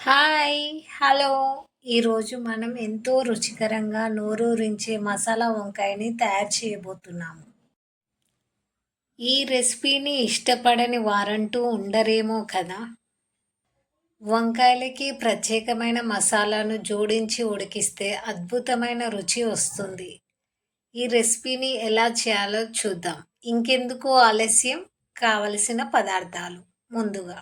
Hi! Hello! ఈరోజు మనం ఎంతో రుచికరంగా నోరూరించే మసాలా వంకాయని తయారు చేయబోతున్నాము. ఈ రెసిపీని ఇష్టపడని వారంటూ ఉండరేమో కదా! వంకాయలకి ప్రత్యేకమైన మసాలాను జోడించి ఉడికిస్తే అద్భుతమైన రుచి వస్తుంది. ఈ రెసిపీని ఎలా చేయాలో చూద్దాం. ఇంకెందుకు ఆలస్యం? కావలసిన పదార్థాలు ముందుగా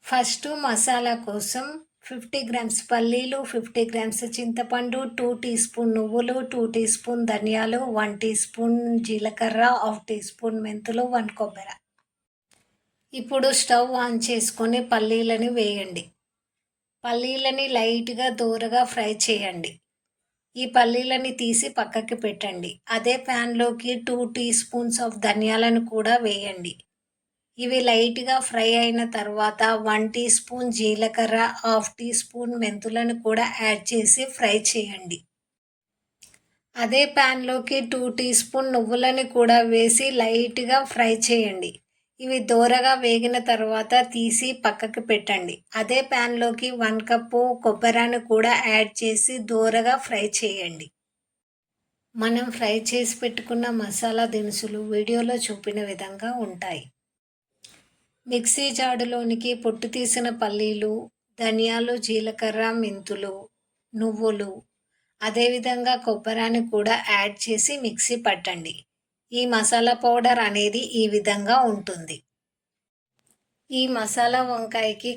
ఫస్ట్ మసాలా కోసం 50 గ్రామ్స్ పల్లీలు, 50 గ్రామ్స్ చింతపండు, 2 టీ స్పూన్ నువ్వులు, 2 టీ స్పూన్ ధనియాలు, 1 టీ స్పూన్ జీలకర్ర, హాఫ్ టీ స్పూన్ మెంతులు, 1 కొబ్బరి. ఇప్పుడు స్టవ్ ఆన్ చేసుకొని పల్లీలని వేయండి. పల్లీలని లైట్గా దోరగా ఫ్రై చేయండి. ఈ పల్లీలని తీసి పక్కకి పెట్టండి. అదే ప్యాన్లోకి 2 టీ స్పూన్స్ ఆఫ్ ధనియాలను కూడా వేయండి. ఇవి లైట్గా ఫ్రై అయిన తర్వాత 1 టీ స్పూన్ జీలకర్ర, హాఫ్ టీ స్పూన్ మెంతులను కూడా యాడ్ చేసి ఫ్రై చేయండి. అదే ప్యాన్లోకి 2 టీ స్పూన్ నువ్వులను కూడా వేసి లైట్గా ఫ్రై చేయండి. ఇవి దోరగా వేగిన తర్వాత తీసి పక్కకి పెట్టండి. అదే ప్యాన్లోకి 1 కప్పు కొబ్బరిని కూడా యాడ్ చేసి దోరగా ఫ్రై చేయండి. మనం ఫ్రై చేసి పెట్టుకున్న మసాలా దినుసులు వీడియోలో చూపిన విధంగా ఉంటాయి. మిక్సీ జాడులోనికి పొట్టు తీసిన పల్లీలు, ధనియాలు, జీలకర్ర, మెంతులు, నువ్వులు, అదేవిధంగా కొబ్బరిని కూడా యాడ్ చేసి మిక్సీ పట్టండి. ఈ మసాలా పౌడర్ అనేది ఈ విధంగా ఉంటుంది. ఈ మసాలా వంకాయకి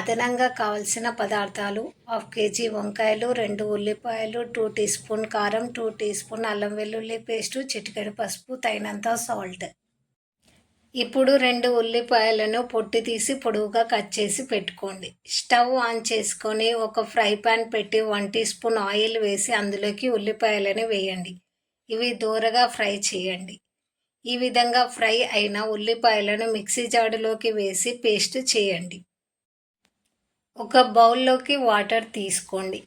అదనంగా కావలసిన పదార్థాలు: 1/2 కేజీ వంకాయలు, 2 ఉల్లిపాయలు, 2 టీ స్పూన్ కారం, 2 టీ స్పూన్ అల్లం వెల్లుల్లి పేస్టు, చిటికెడు పసుపు, తగినంత సాల్ట్. ఇప్పుడు 2 ఉల్లిపాయలను పొట్టు తీసి పొడవుగా కట్ చేసి పెట్టుకోండి. స్టవ్ ఆన్ చేసుకొని ఒక ఫ్రై పాన్ పెట్టి 1 టీ స్పూన్ ఆయిల్ వేసి అందులోకి ఉల్లిపాయలను వేయండి. ఇవి దోరగా ఫ్రై చేయండి. ఈ విధంగా ఫ్రై అయిన ఉల్లిపాయలను మిక్సీ జాడులోకి వేసి పేస్ట్ చేయండి. ఒక బౌల్లోకి వాటర్ తీసుకోండి.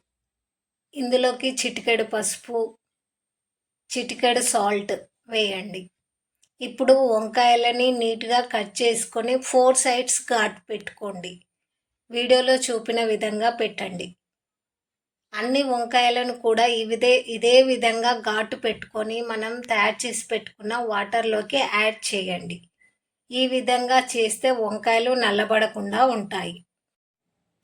ఇందులోకి చిటికెడు పసుపు, చిటికెడు సాల్ట్ వేయండి. ఇప్పుడు వంకాయలని నీట్గా కట్ చేసుకొని 4 సైడ్స్ ఘాటు పెట్టుకోండి. వీడియోలో చూపిన విధంగా పెట్టండి. అన్ని వంకాయలను కూడా ఇదే విధంగా ఘాటు పెట్టుకొని మనం తయారు చేసి పెట్టుకున్న వాటర్లోకి యాడ్ చేయండి. ఈ విధంగా చేస్తే వంకాయలు నల్లబడకుండా ఉంటాయి.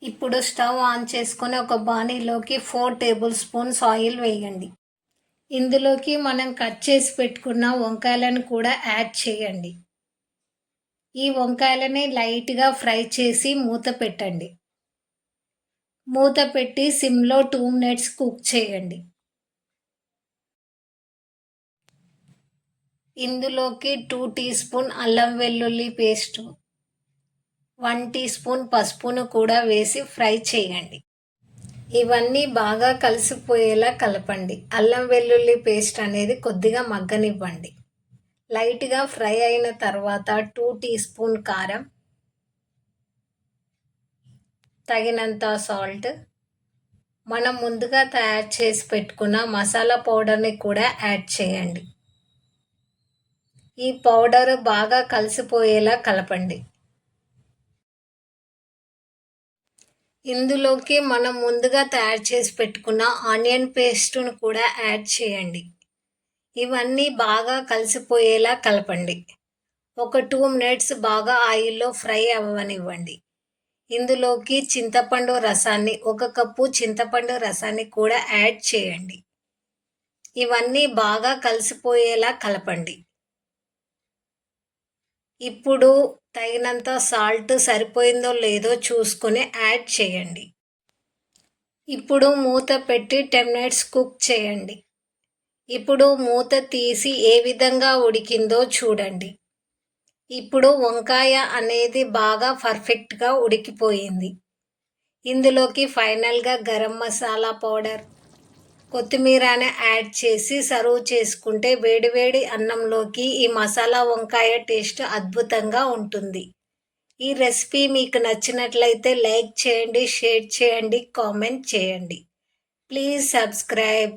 ఇప్పుడు స్టవ్ ఆన్ చేసుకొని ఒక బాణీలోకి 4 టేబుల్ స్పూన్స్ ఆయిల్ వేయండి. ఇందులోకి మనం కట్ చేసి పెట్టుకున్న వంకాయలను కూడా యాడ్ చేయండి. ఈ వంకాయలని లైట్గా ఫ్రై చేసి మూత పెట్టండి. మూత పెట్టి సిమ్లో 2 మినిట్స్ కుక్ చేయండి. ఇందులోకి 2 టీ స్పూన్ అల్లం వెల్లుల్లి పేస్టు, 1 టీ స్పూన్ పసుపును కూడా వేసి ఫ్రై చేయండి. ఇవన్నీ బాగా కలిసిపోయేలా కలపండి. అల్లం వెల్లుల్లి పేస్ట్ అనేది కొద్దిగా మగ్గనివ్వండి. లైట్గా ఫ్రై అయిన తర్వాత 2 టీ స్పూన్ కారం, తగినంత సాల్ట్, మనం ముందుగా తయారు చేసి పెట్టుకున్న మసాలా పౌడర్ని కూడా యాడ్ చేయండి. ఈ పౌడర్ బాగా కలిసిపోయేలా కలపండి. ఇందులోకి మనం ముందుగా తయారు చేసి పెట్టుకున్న ఆనియన్ పేస్టును కూడా యాడ్ చేయండి. ఇవన్నీ బాగా కలిసిపోయేలా కలపండి. ఒక 2 మినిట్స్ బాగా ఆయిల్లో ఫ్రై అవ్వనివ్వండి. ఇందులోకి చింతపండు రసాన్ని 1 కప్పు చింతపండు రసాన్ని కూడా యాడ్ చేయండి. ఇవన్నీ బాగా కలిసిపోయేలా కలపండి. ఇప్పుడు తగినంత సాల్ట్ సరిపోయిందో లేదో చూసుకొని యాడ్ చేయండి. ఇప్పుడు మూత పెట్టి 10 మినిట్స్ కుక్ చేయండి. ఇప్పుడు మూత తీసి ఏ విధంగా ఉడికిందో చూడండి. ఇప్పుడు వంకాయ అనేది బాగా పర్ఫెక్ట్గా ఉడికిపోయింది. ఇందులోకి ఫైనల్గా గరం మసాలా పౌడర్, కొత్తిమీరని యాడ్ చేసి సర్వ్ చేసుకుంటే వేడివేడి అన్నంలోకి ఈ మసాలా వంకాయ టేస్ట్ అద్భుతంగా ఉంటుంది. ఈ రెసిపీ మీకు నచ్చినట్లయితే లైక్ చేయండి, షేర్ చేయండి, కామెంట్ చేయండి. Please subscribe.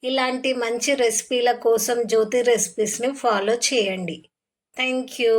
ఇలాంటి మంచి రెసిపీల కోసం జ్యోతి రెసిపీస్ని ఫాలో చేయండి. Thank you.